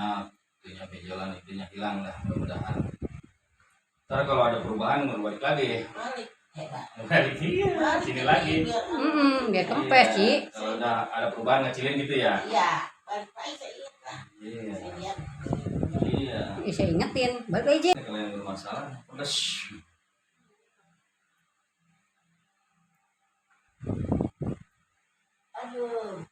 banyak, itunya jalan itunya hilang dah mudah-mudahan. Ntar kalau ada perubahan balik lagi. Balik iya, sini lagi. Biar kempes Ci. Kalau udah ada perubahan ngecilin gitu ya. Iya, balik lagi saya ingat lah. Iya. Saya ingetin, balik lagi Ci. Kalau yang bermasalah, pedes. Aduh.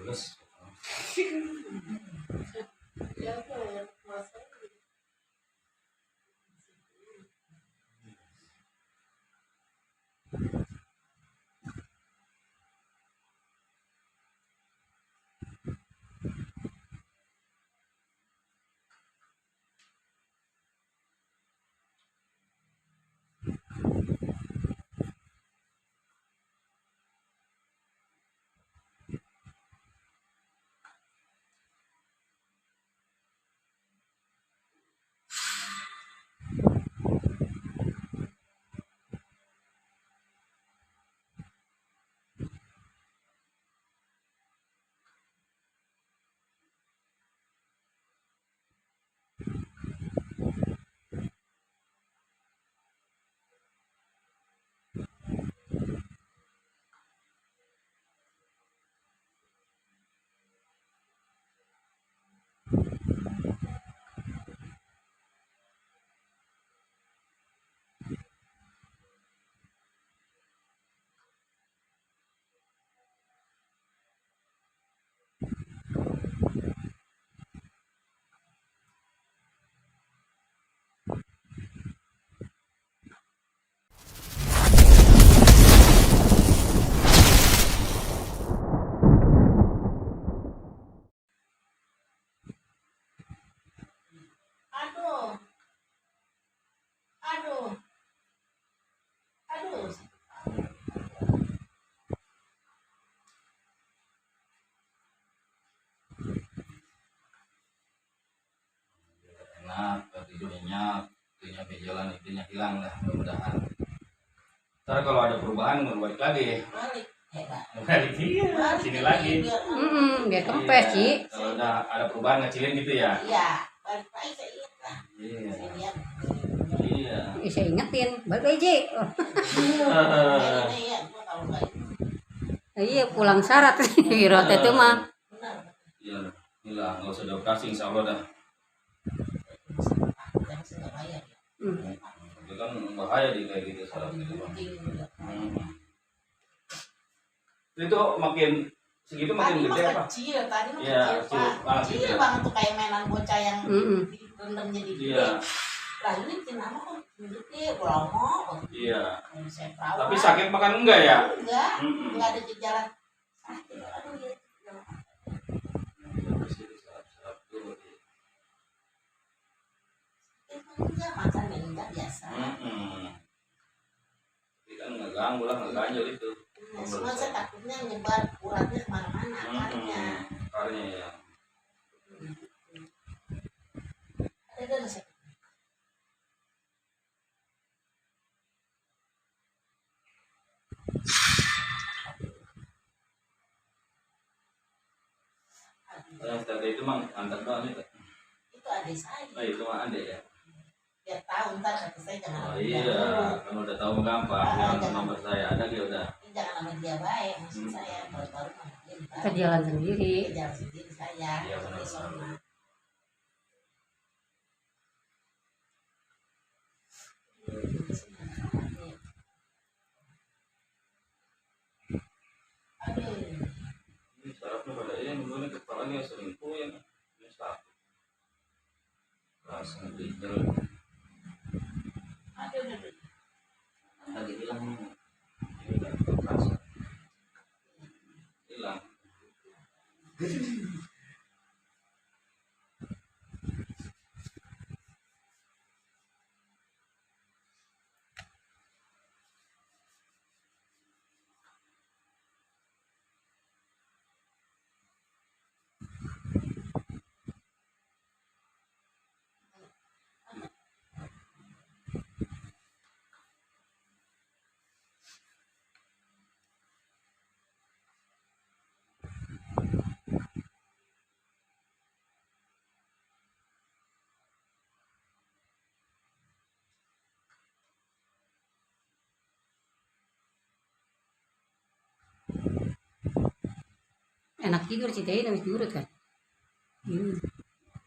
Pedes. Ya udah, puasa. Aduh. Enak, tidur nyenyak, itunya jalan itunya hilang dah mudah-mudahan. Ntar kalau ada perubahan balik lagi. Balik iya, sini lagi. Biar kempes Ci. Kalau udah ada perubahan ngecilin gitu ya. Iya, balik lagi saya ingat lah. Iya. Saya ingetin, balik lagi Ci. Iya, gua kalau nggak Iya pulang syarat Wirot itu mah. benar. Iya, inilah nggak usah dioperasi insya Allah dah. Yang sudah bayar. Itu kan bahaya di kayak gitu salah gitu. Itu makin segitu makin Tadi mah gede apa? kecil, tadi mah Iya, kecil, Pak. kecil Kecil banget tuh kayak mainan bocah yang rendam jadi gede. Iya. Lah ini kenapa kok gede, bolong. Iya. Saya perawat. Tapi sakit makan enggak ya? Enggak ada gejala sakit. Aduh ya. Enggak makan yang enggak biasa. Tapi kan nggak ganggu lah, nggak ganjel itu. Cuma saya takutnya nyebar uratnya kemana-mana akarnya. Akarnya ya. Ada resep. Yang tadi itu mah antar doang itu. Itu adik saya. Oh itu mah ada ya. Biar tahu ntar kata saya jangan Oh sama dia iya, dulu. kan udah tahu gampang. Yang nomor saya ada dia udah. Jangan sama dia baik, maksud saya baru-baru sama dia. Kita jalan sendiri. Dia jalan sendiri saya. Iya, benar. Di sana. Ini sarafnya pada ini dulu nih kepalanya sering puyeng. Ini sakit. Langsung tidur. Tadi hilang. Ini udah terasa. Hilang. Enak tidur sih teh, habis diurut kan.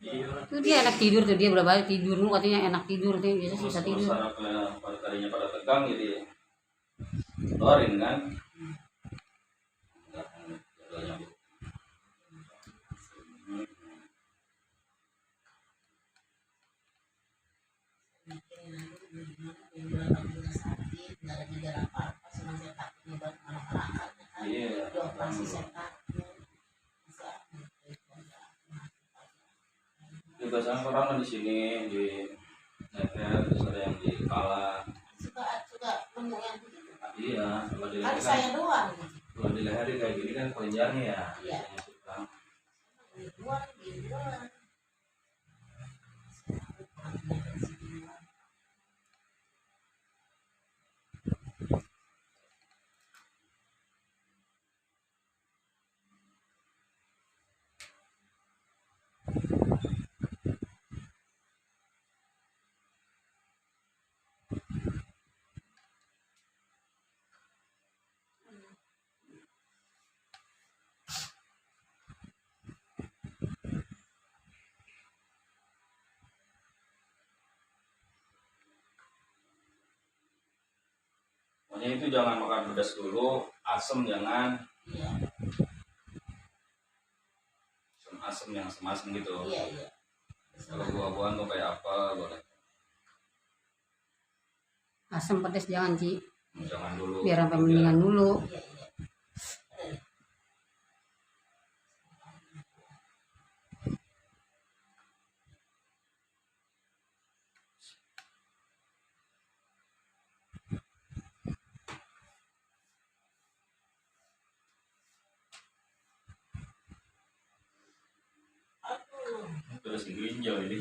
Iya. Itu dia enak tidur tuh, dia berapa hari tidur lu katanya enak tidur tuh, biasa susah tidur. Sarafnya pada tadinya pada tegang jadi keluarin kan. Jadwalnya. Iya. Juga sama orang di sini di leher, terus ada yang di kepala. Suka nemu yang begitu. Iya, kalau di Kan leher saya doang. kalau di leher kayak gini kan kelenjarnya ya. Iya. Biasanya suka. Di luar. Pokoknya itu jangan makan pedas dulu, asam jangan. Iya. Asam yang asam gitu. Iya. Kalau buah-buahan tuh kayak apa boleh. Asam pedas jangan sih, Jangan dulu. biar sampai mendingan dulu. Iya. Terus ginjal ini.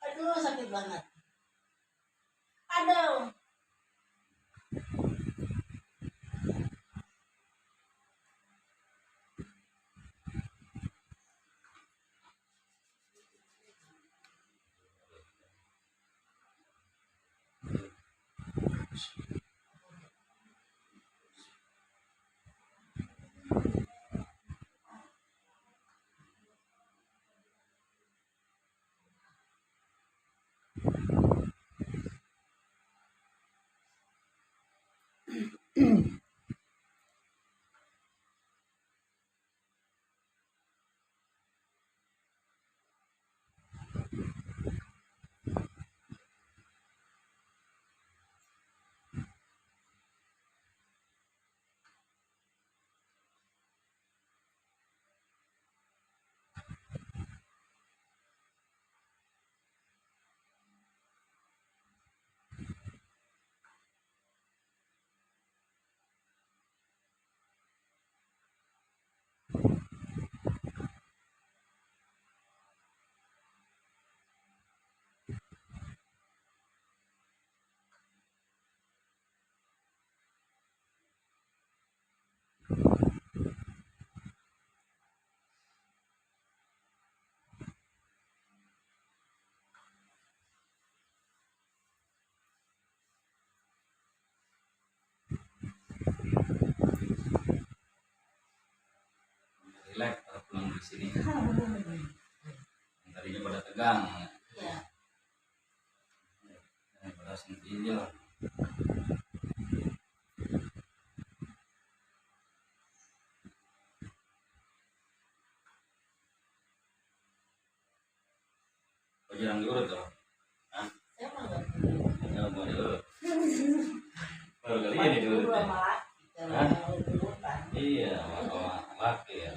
Aduh, sakit banget. Aduh. rileks kalau pulang dari sini. Yang tadinya pada tegang. Iya. Pada sendiri lah. Kau jarang diurut tuh? Hah? Saya mah nggak peduli. Ya mau diurut. Baru kali ini Paling diurut dulu ya? sama laki, kalau Hah? mau urutan. Iya, sama laki ya.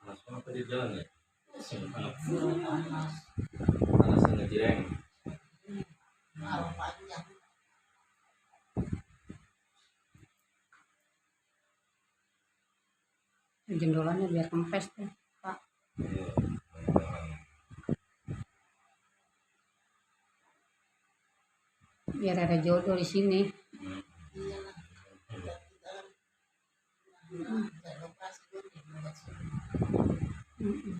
Langsung apa di jalan ya? Panas. Panasnya ngejreng. Malam panjang. Jendolannya biar kempes tuh, Pak. Iya. Biar ada jodoh di sini. Iya lah. Kita kan bisa lokasi dulu di buat sini. Mm-mm.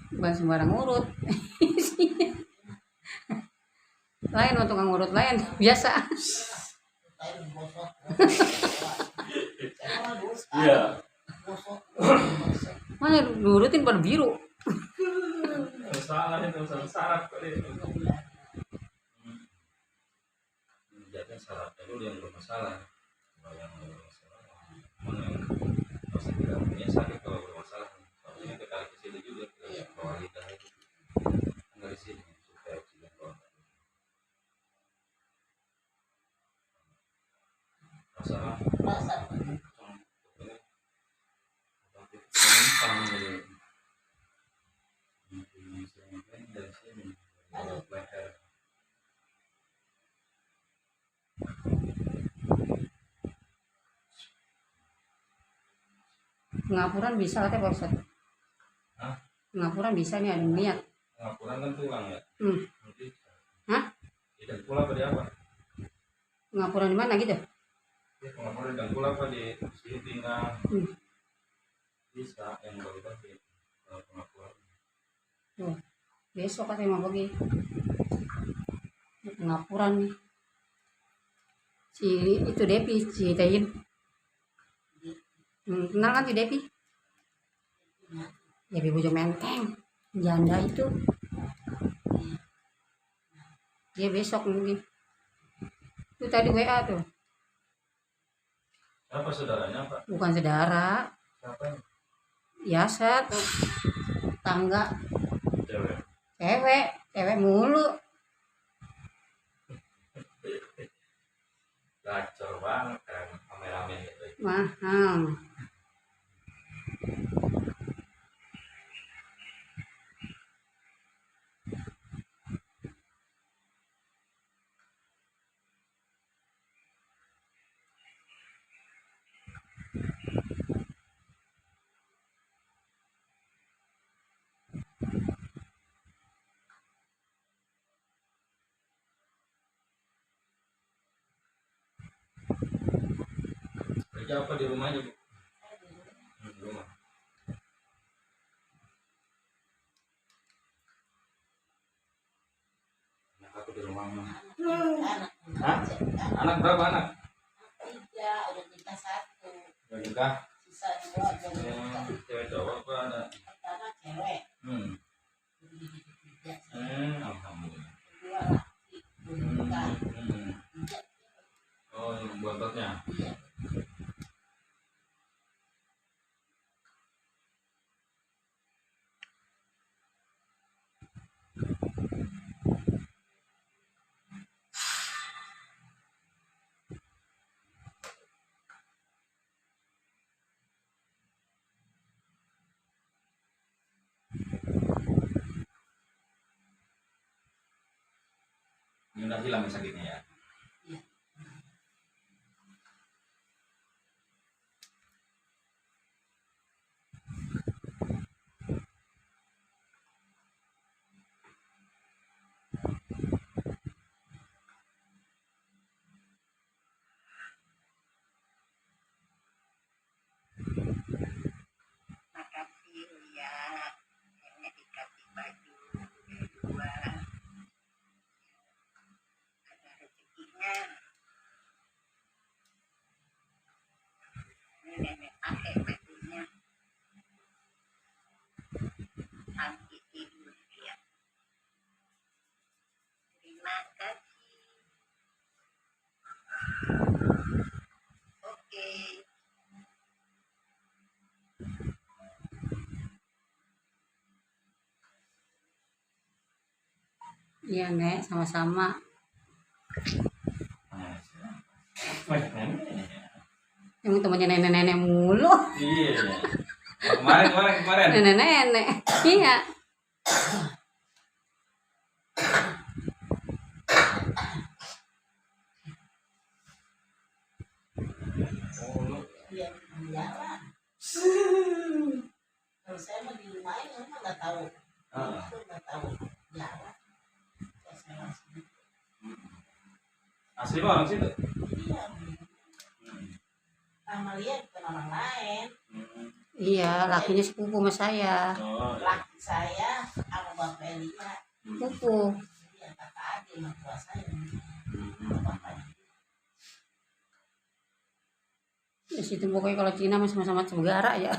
Bukan sembarang urut. Lain untuk tukang urut lain biasa. Kayak bosok. Saya mah dulu Iya. bosok. Mana diurutin pada biru. Salah itu syarat kali. Jadinya syaratnya dulu yang bermasalah. Kalau yang bermasalah, mana yang pasti tidak punya sakit kalau bermasalah. Kalau ini kita ke sini juga ke bawah lidah itu. Enggak di sini supaya oksigen keluar. Masalah. Rasa. Menumpang gitu. Dari sini. Leher. Pengapuran bisa katanya Pak Ustadz. Hah? Pengapuran bisa nih, ada niat. Pengapuran kan tulang ya? Hmm. Bisa. Hah? Tidak pula apa di apa? Pengapuran di mana gitu? Ya, pengapuran dan pula apa di sini tinggal. Bisa yang baru tadi pengapuran. Tuh, besok katanya mau pergi. Pengapuran nih. Si itu Depi, si Tayin. Kenal kan si Depi? Depi Bojong Menteng. Janda itu. Dia besok mungkin. Itu tadi WA tuh. Siapa saudaranya Pak? Bukan saudara. Siapa ini? Biasa tuh. Tangga. Cewek. Cewek mulu. Gacor banget kan, rame-rame gitu. Mahal. Kerja apa di rumah aja, Bu? Di rumah. Anak aku di rumah mah. Anak Hah? Anak berapa anak? tiga, udah nikah satu, Udah nikah? sisa dua belum nikah. Cewek cowok apa ada? Pertama cewek, Hmm. jadi tiga. Alhamdulillah. Kedua laki, belum nikah. Hmm. Tiga, Oh, yang bontotnya. iya. Ini udah hilang sakitnya ya. Makasih ya, nenek dikasih baju dua, ada rezekinya. Ini nenek pakai bajunya sampai tidur dia. Terima kasih. Oke. Iya, Nek, sama-sama. Banyak nenek. Emang temannya nenek-nenek mulu. Iya. Kemarin. Nenek-nenek. Iya. Oh, lu. Dia di jalan. Kalau saya mah di rumah ini mah nggak tahu, itu nggak tahu jalan. Saya langsung Asli mah orang situ. dia Amalia bukan orang lain. Iya, lakinya sepupu sama saya. Oh, Laki saya sama bapak Elia, Sepupu. dia kakak adik mertua saya. Bapaknya. Di situ pokoknya kalau Cina mah sama-sama saudara ya.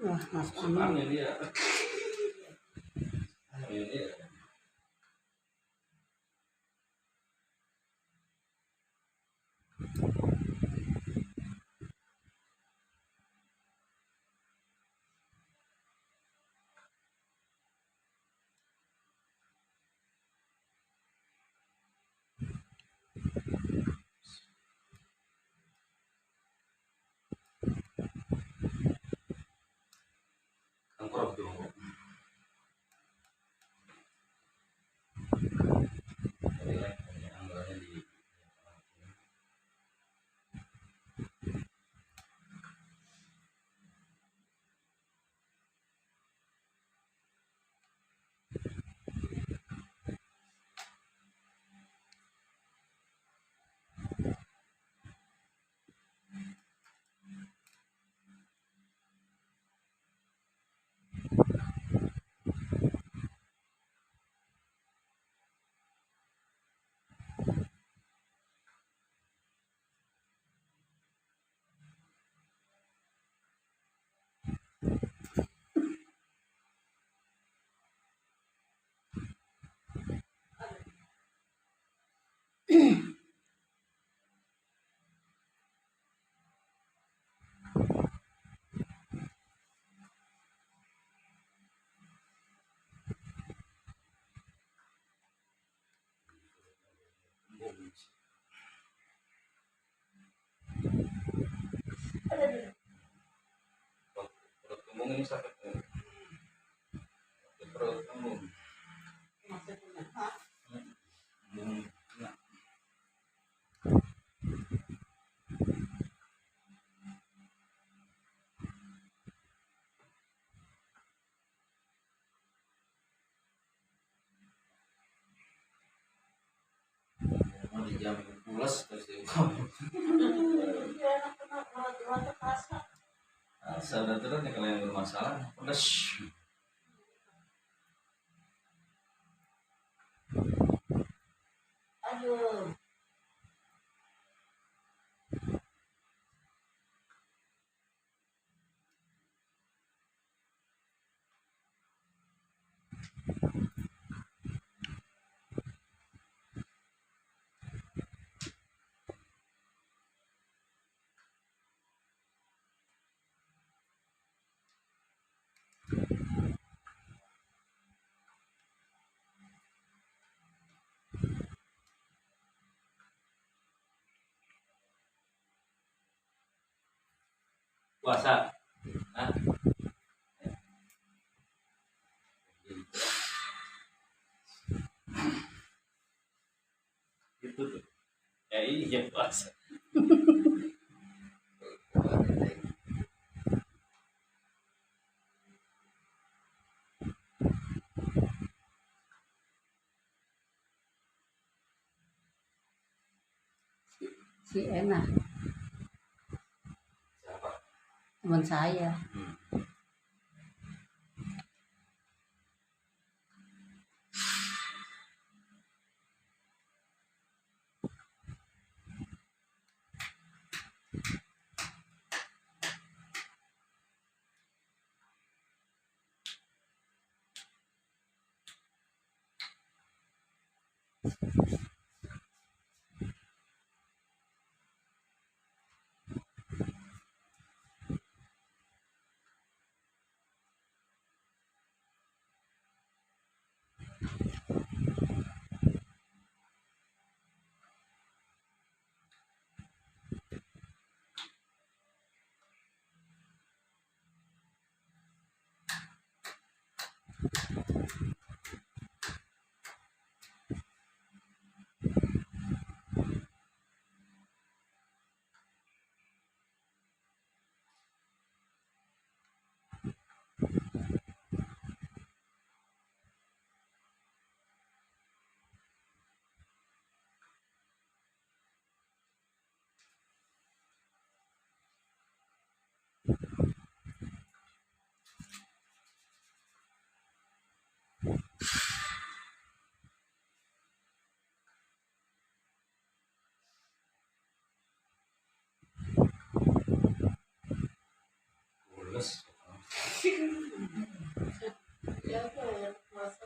Wah, Mas Amin. Amin dia. Amin dia. Tengkurap tuh. lambung ini sakit sakit perut lambung. Maksudnya, hah? Nah, mau dijamin pulas terus dia kamu. Dia anak kena mata kasar. Sadar terus nih kalau yang bermasalah pedas. Aduh. Puasa. Hah? Gitu tuh. Ya iya puasa. Si Ena, Siapa? teman saya. Pulas. Ya tuh, puasa.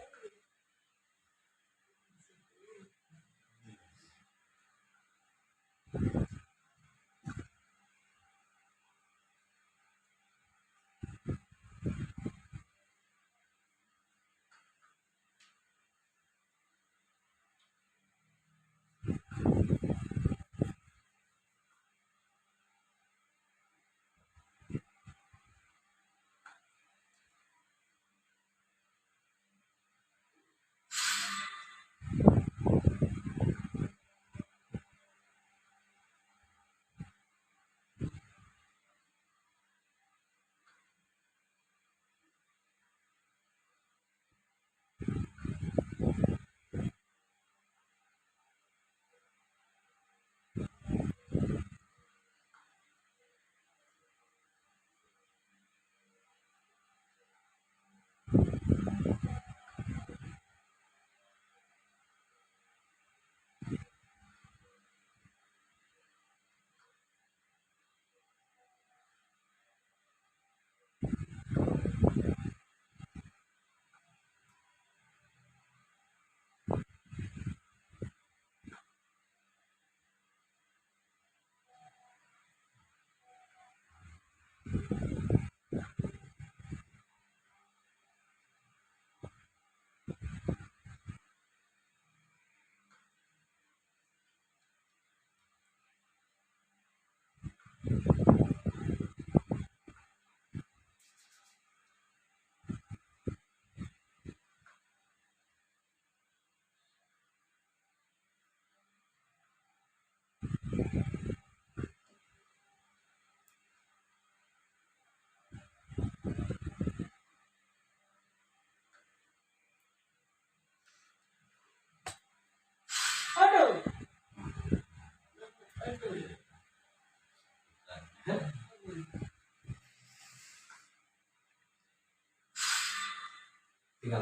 Tinggal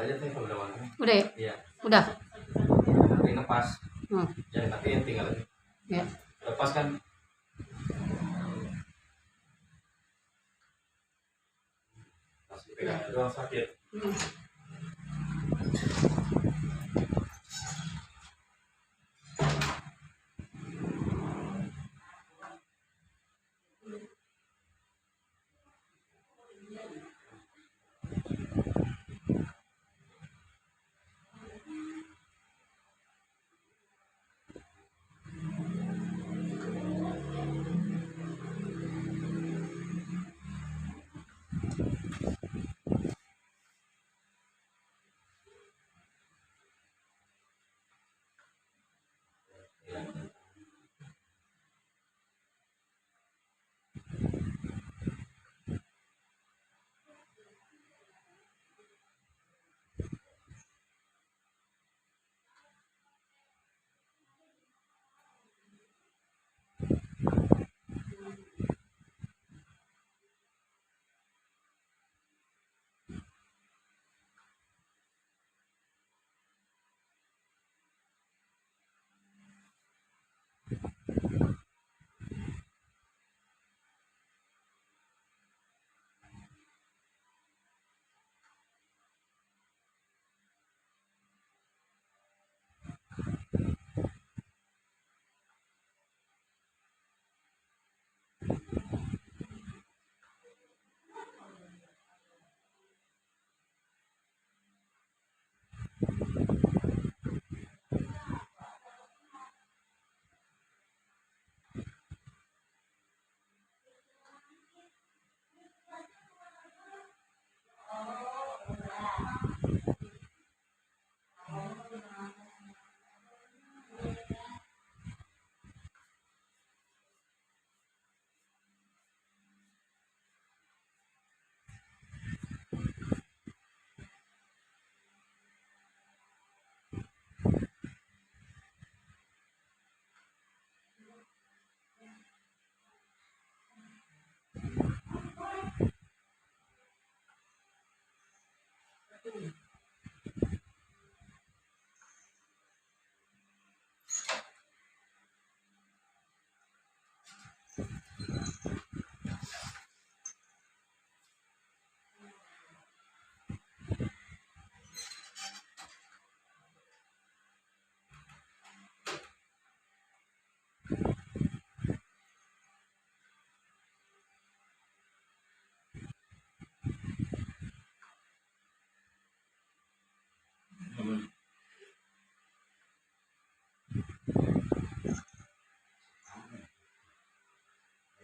aja tuh kalau udah matang. Udah ya? Iya. Udah. Nanti ngepas. Hmm. Ya nanti yang tinggal aja. Ya. Lepas kan. Masih pegang doang sakit. Hmm.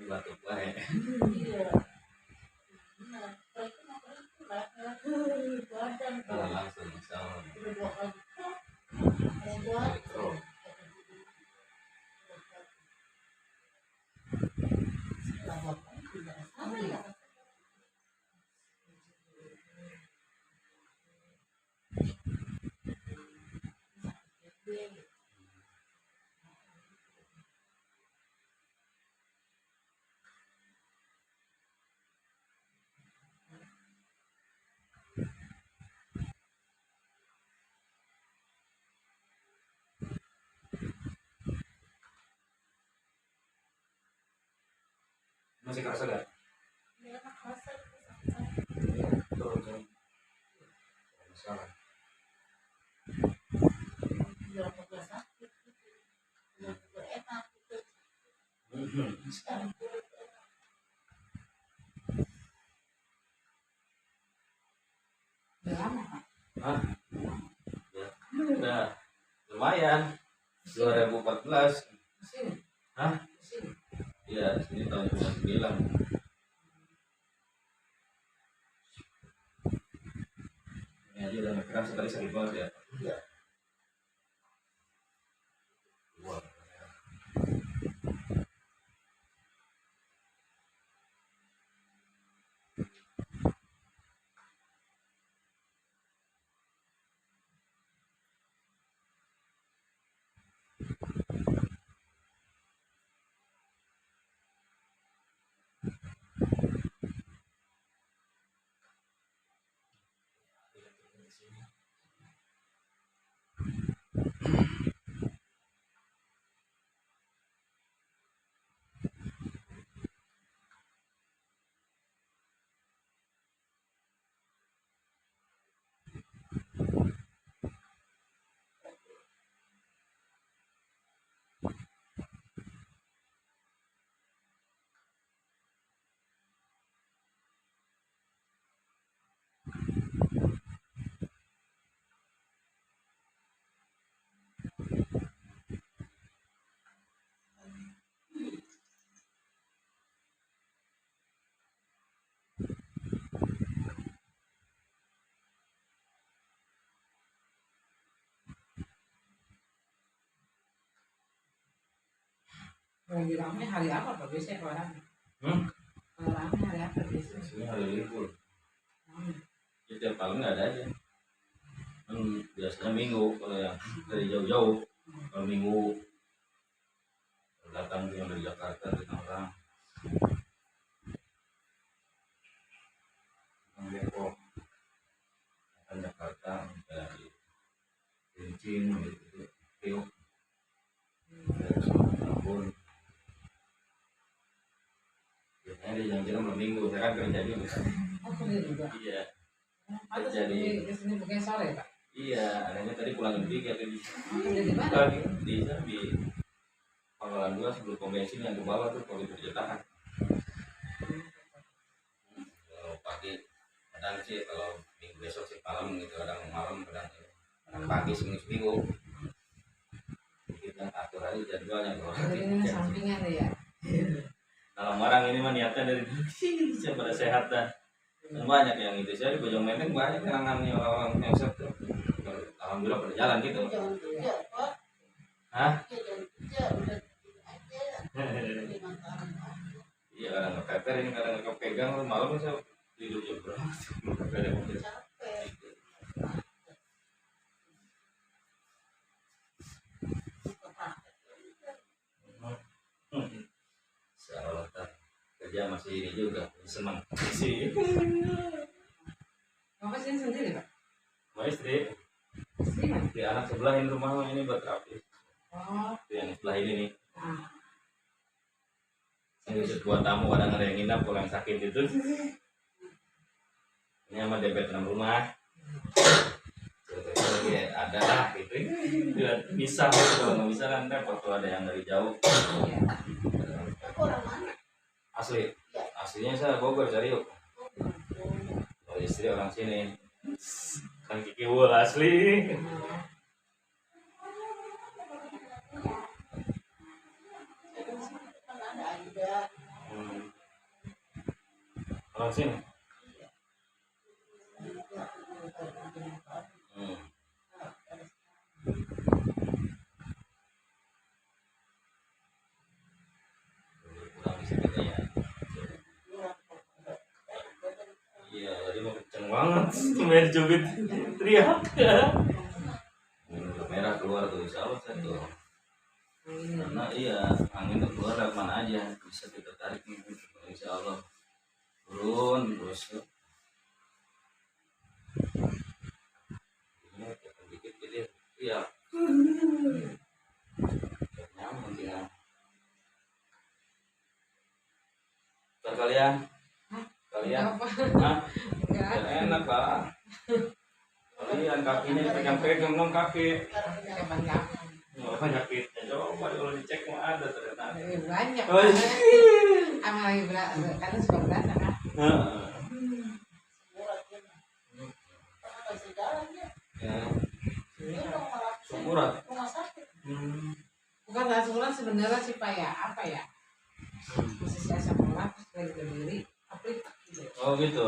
Batuk baik. Iya. Nah, itu badan Kalau langsung sama. udah 2 kali. Elektro. Masih kerasa gak? Turun kan? Masalah. Hah? Ya. Udah lumayan. 2014. Hah? Iya, sini tahun 99. Ini aja udah kerasa tadi sakit banget ya. Iya. Wah. Lagi rame hari apa Pak biasanya kalau rame? Kalau rame hari apa biasanya? Biasanya hari libur. Hmm. Ya, tiap tahun nggak ada aja. Biasanya minggu kalau yang dari jauh-jauh. Kalau minggu datang yang dari Jakarta dari Tangerang, dari Depok, dari Jakarta, dari Cincin, gitu, Priok, dari Ambon. Biasanya di jam-jam minggu, saya kan kerja juga. Oh kerja juga. Iya, Ada Jadi kesini bukan sore Pak. iya, adanya tadi pulang jam 3 tadi. Kerja di mana? Lagi di Pangkalan 2 sebelum pom bensin yang ke bawah tuh kalau percetakan. Kalau pagi kadang sih kalau minggu besok sih malam gitu, kadang malam kadang pagi seminggu kita atur aja jadwalnya kalau Jadi ini sampingan ya. dalam orang ini mah niatnya dari sini pada sehat dah. Dan banyak yang itu saya di Bojong Menteng banyak kalangan orang yang sehat tuh. Alhamdulillah pada jalan gitu. Jangan kerja Pak. Hah? Jangan kerja udah aja. Iya kadang ngepeter ini kadang kepegang malam saya tidur jam berapa? Capek. Seolah kerja masih ini juga senang sih. Bapak sini sendiri Pak? Mau istri Istri mana? di anak sebelah ini rumah ini buat rapi. Oh. Yang sebelah ini nih. Nah. Ini buat tamu kadang ada yang nginap kalau yang sakit itu. Ini sama debet 6 rumah. Jadi ada lah gitu. Bisa kalau nggak bisa kan repot kalau ada yang dari jauh. Iya. Orang mana? Asli. Aslinya saya Bogor Cariuk. Kalau istri orang sini. Kan Kiki Wul asli. Orang sini. Kurang di situ ya. Iya, tadi mau kenceng banget. Main jubit teriak. Merah keluar tuh, insya Allah saya tuh. Karena iya, angin tuh keluar dari mana aja bisa kita tarik nih, insya Allah. Turun terus. Ini dikit dikit, iya. Nyaman tinggal. Ntar kalian, nah, enak lah. Kalian kakinya pegang-pegang dong kaki. Penyakitnya coba kalau dicek mah ada ternyata. Banyak. Oh, Sama lagi berat, karena suka berat kan. Sumurat. Bukan asam urat sebenarnya sih Pak ya, apa ya? Posisi asam urat lagi berdiri, aplitak gitu. Oh gitu.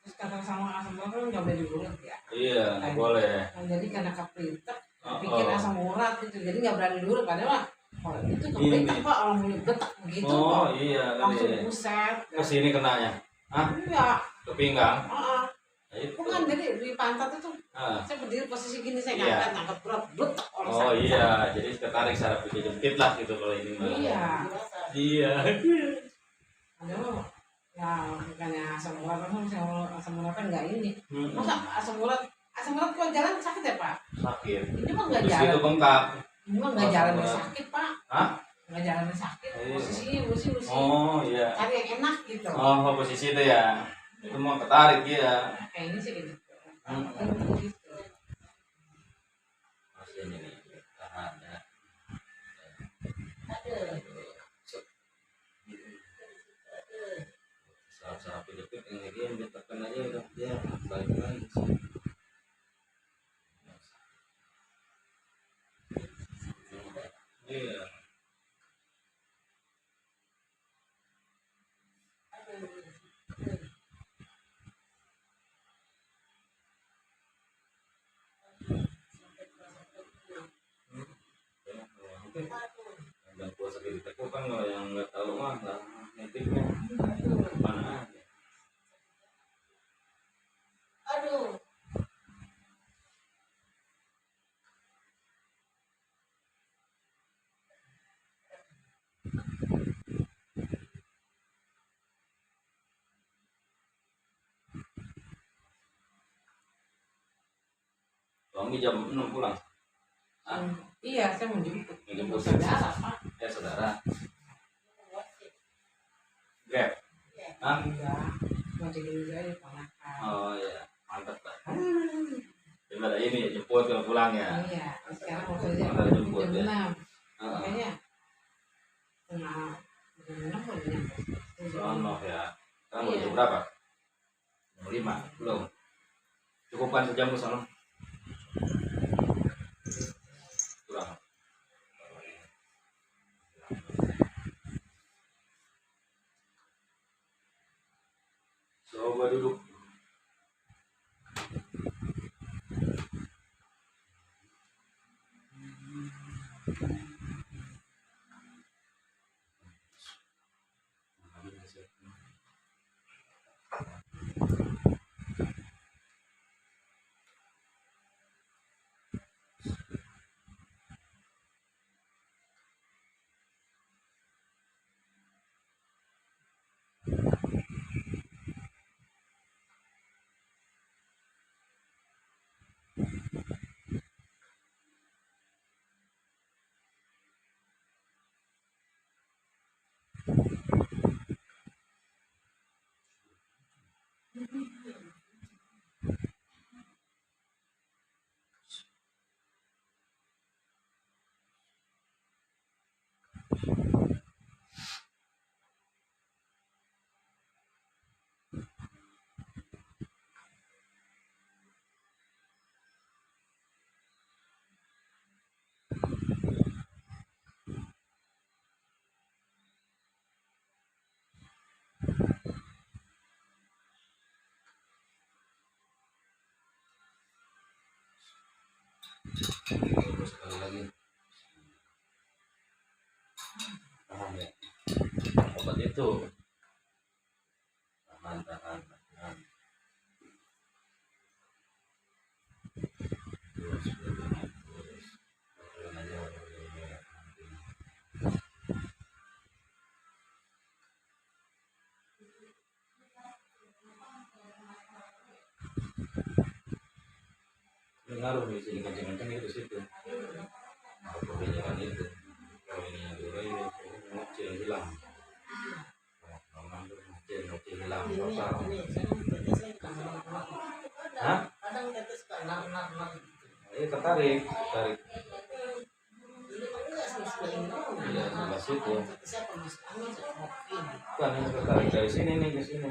Terus kata sama asam urat kan nggak boleh diurut ya. Iya, nggak boleh. Nah, jadi karena kaplitak, pikir asam urat gitu, jadi nggak berani diurut. Padahal kalau itu kaplitak Pak, orang mulai betak begitu Pak. Oh iya, Langsung buset. ke sini kenanya. Hah? Iya. Ke pinggang. Bukan jadi di pantat itu saya berdiri posisi gini saya Iya. ngangkat berat betak orang Oh sakit. iya, jadi ketarik saraf itu jepit lah gitu kalau ini mah. Iya. Iya. Aduh, ya bukannya asam urat kan nggak ini. Masa asam urat kalau jalan sakit ya Pak? Sakit. Ini mah nggak Terus jalan. itu bengkak. Ini mah nggak jalan sakit Pak. Hah? Nggak jalan sakit. Iya. Posisi. Oh iya. Cari yang enak gitu. Oh posisi itu ya. Itu mau ketarik ya. Kayak ini sih gitu. Gitu. Masih ini tahan ya. Saraf jepit yang ini yang ditekan aja udah dia balik lagi. Iya. Dan puasa kita Suami jam 6 pulang. Ah, Iya, saya mau jemput. Menjemput Saudara, Pak. saudara. Grab. Hah? Enggak. Mau jadi juga ya, ponakan. Oh iya, mantap lah. Daripada ini jemput kalau pulang ya. Iya, sekarang mau kerja Antar jemput jam ya. 6. Heeh. Makanya setengah jam 6 baru nyampe. Sono ya. Sekarang mau Iya. jam berapa? Jam 5 belum. Cukup kan sejam ke sana? Kurang. Coba duduk. Terus sekali lagi. Tahan ya. Obat itu. Tahan. Terus. Turun aja. Ini ngaruh nih sini kenceng-kenceng itu situ. Kalau kebanyakan itu. Kalau ini yang dulu ini ngecil hilang. Ngecil hilang total. Hah? Kadang tetes ke nak. Ini tertarik. Iya, Iya, di situ. siapa Mas Amin kopi. Bukan ini tertarik dari sini nih ke sini.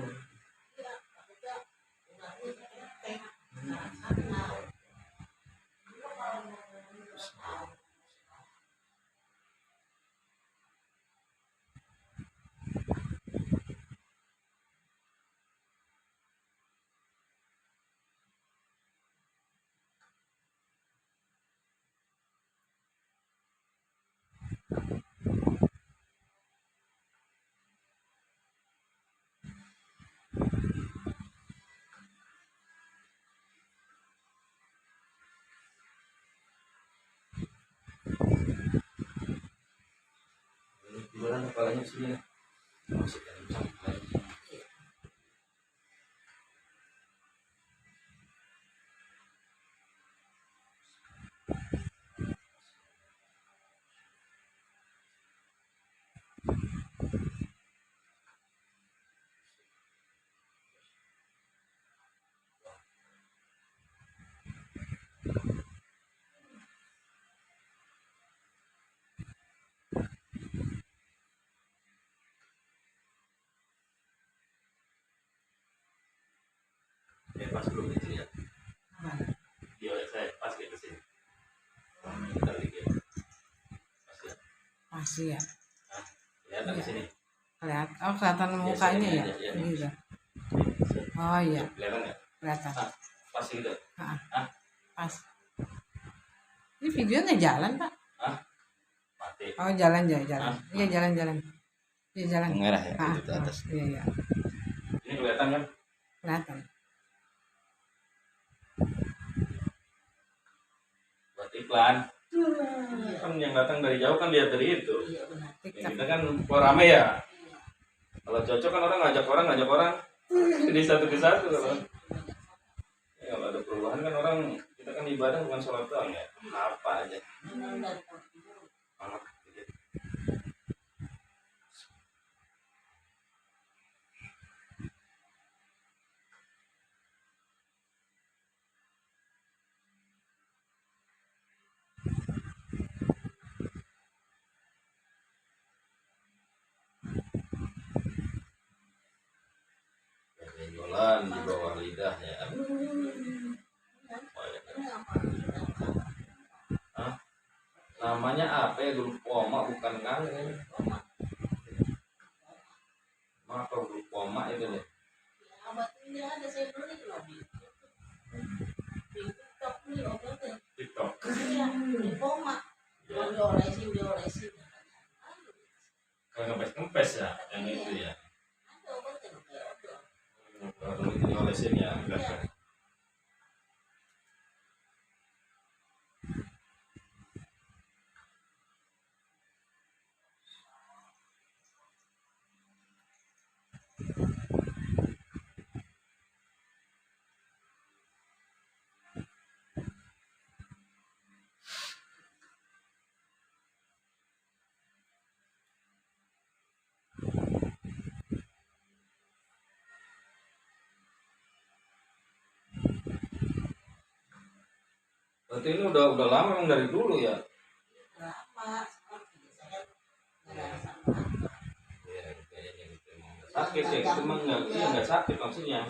Gimana kepalanya sini? Masih kencang. Pas belum itu ya. Iya, saya pas ke sini. Kita lihat. Pas ya. Masih ya. Kelihatan di sini. Kelihatan mukanya ya. Iya. Gitu. Oh iya, Kelihatan nggak? kelihatan. Pas gitu. Pas. Ini videonya jalan, Pak. Mati. Oh, jalan. Iya, jalan. Iya, jalan. Merah ya, Ah, itu atas. Iya. Ini kelihatan kan? Kelihatan. Buat iklan. Kan yang datang dari jauh kan lihat dari itu. Iya, benar. Yang kita kan kalau rame ya. Kalau cocok kan orang ngajak orang. Jadi satu ke satu kalau. Ya, kalau ada perubahan kan orang kita kan kan ibadah bukan sholat doang ya, apa aja. Anak gitu. Benjolan di bawah lidah ya. Hah? Namanya apa ya, glukoma bukan kangen. Apa glukoma itu nih? TikTok. Kalau kempes ya, yang itu ya. Kalau itu diolesin ya, enggak. Berarti ini udah lama emang dari dulu ya. Iya, kayaknya gitu. Sakit ya, itu emang nggak sakit maksudnya.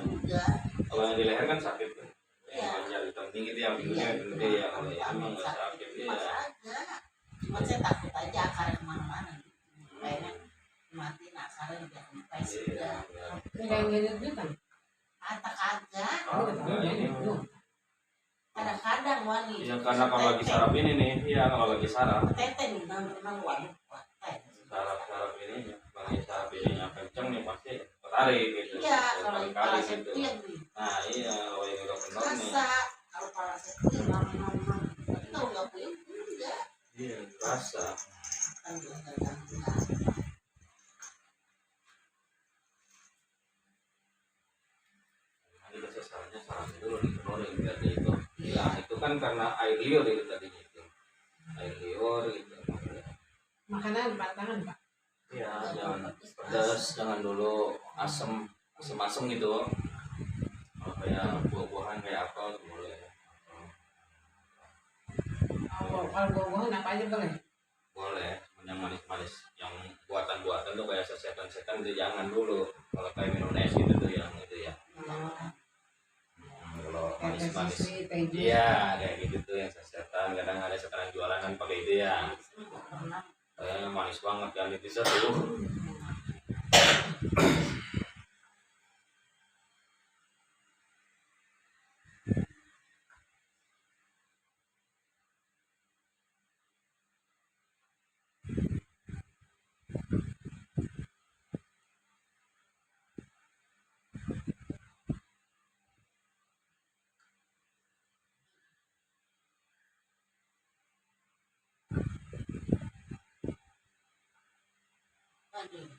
Kalau yang di leher kan sakit tuh. Yang nyari penting itu yang pinggirnya gede ya. Kalau yang emang nggak sakit ya. Cuma saya takut aja akarnya kemana-mana gitu. Kayaknya mati akarnya udah kempes udah. Yang gini kan? Kagak. Kadang-kadang wani. Yang karena kalau lagi sarap ini nih, iya kalau lagi sarap. Teteh memang wani. Sarap ini, lagi sarap ini yang kenceng nih pasti tertarik gitu. Iya, kalau kali saya gitu. yang Nah iya, kalau yang udah kenal nih. rasa kalau para saya mam. Tapi kalau nggak punya enggak. Iya, rasa. Kan belum terganggu. Ini kesesalannya sarap dulu dikeluarin biar dia itu. Ya itu kan karena air liur itu tadinya itu. Air liur gitu. Makanan batangan Pak. Iya, jangan pedas, jangan dulu asem gitu. Kayak buah-buahan kayak apel boleh. Kalau buah-buahan apa aja boleh? Boleh, yang manis-manis, yang buatan-buatan tuh kayak setan-setan itu jangan dulu. Kalau kayak Indonesia gitu tuh yang itu ya. Kalau manis-manis, iya kayak gitu tuh yang setan. Kadang ada setan yang jualan kan pakai itu ya. Kayaknya manis banget kan itu satu. Aduh.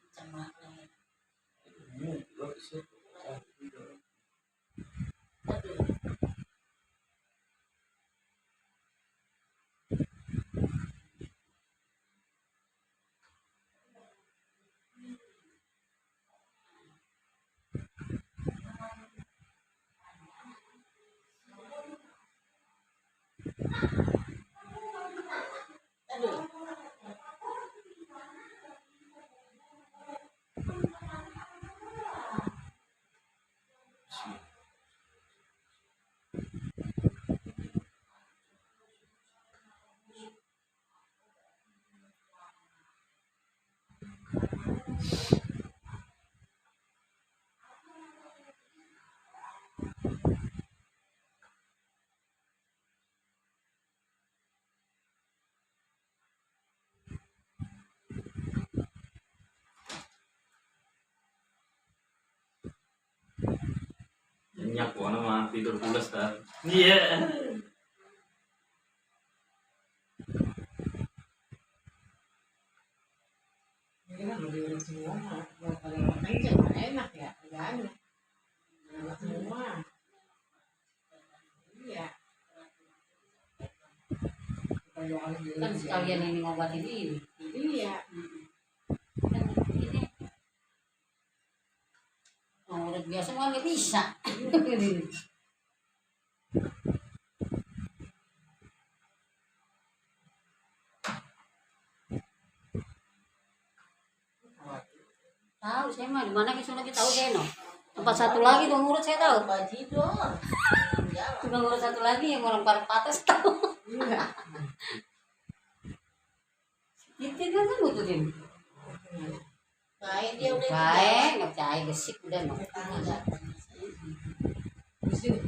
Macam mana? Aduh. Aduh. Nyenyak warna mah tidur pulas dah. Iya. Ini kan lebih semua. Kalau makan enak ya, enggak aneh. mah. Iya. Kan sekalian ini ngobatin ini. Iya. Kan ini udah biasa mah nggak bisa. Tahu saya mah di mana kisah lagi tahu saya no. Tempat satu lagi tuh ngurut saya tahu. Bajidor. Tukang ngurut satu lagi yang orang patas tahu. Iya. Itu kan kan butuhin. Baik dia udah Baik, nggak percaya gesik udah no. tetangga. Di sini.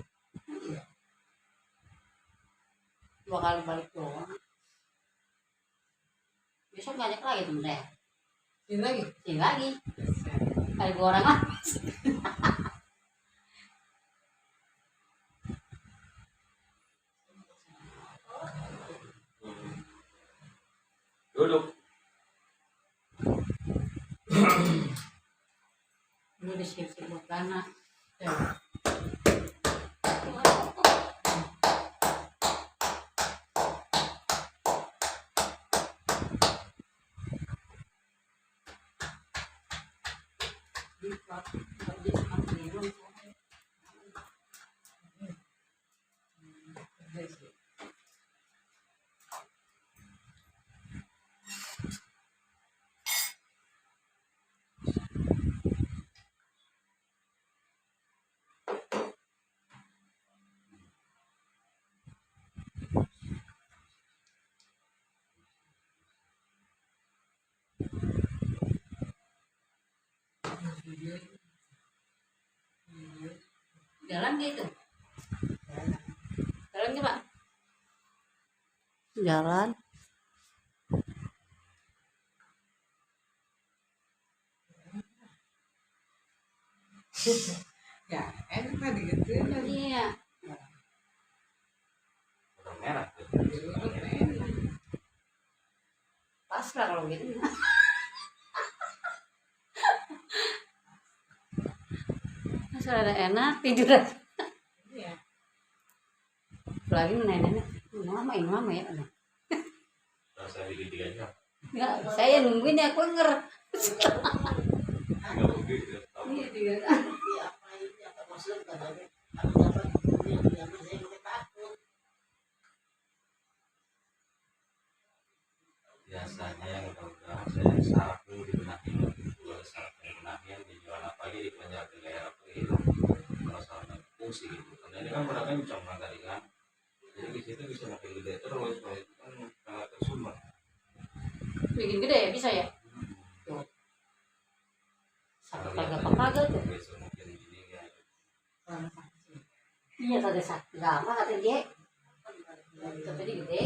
Dua kali balik doang. Besok banyak lagi temen saya. Ini lagi. Sini lagi. Kali 2 orang lah. Duduk. Ini udah siap-siap buat anak. Jalan gitu. Jalan coba. Jalan. Ya, enak lah digituin lagi. Iya. Udah merah tuh. Pas lah kalau gitu. Asal ada enak tidur aja. Iya. Lagi nenek ini mama ya. Rasa bikin 3 jam. Enggak, saya nungguin ya kenger. Enggak begitu. Iya juga. Iya, apa ini apa maksud katanya? Aku dapat yang saya udah takut. Biasanya yang udah saya saraf dulu dibenahin, kalau saraf dibenahin dijual apa aja di penjara kayak apa gitu, kalau sarafnya fungsi gitu. Karena ini kan produknya cuma tadi kan, jadi di situ bisa makin gede terus, kalau itu kan sangat tersumbat. Bikin gede ya bisa ya? Tuh. Sakit kagak apa-apa tuh. Besok mungkin gini ya. Iya tadi sakit. Enggak apa kata dia. Tapi gede.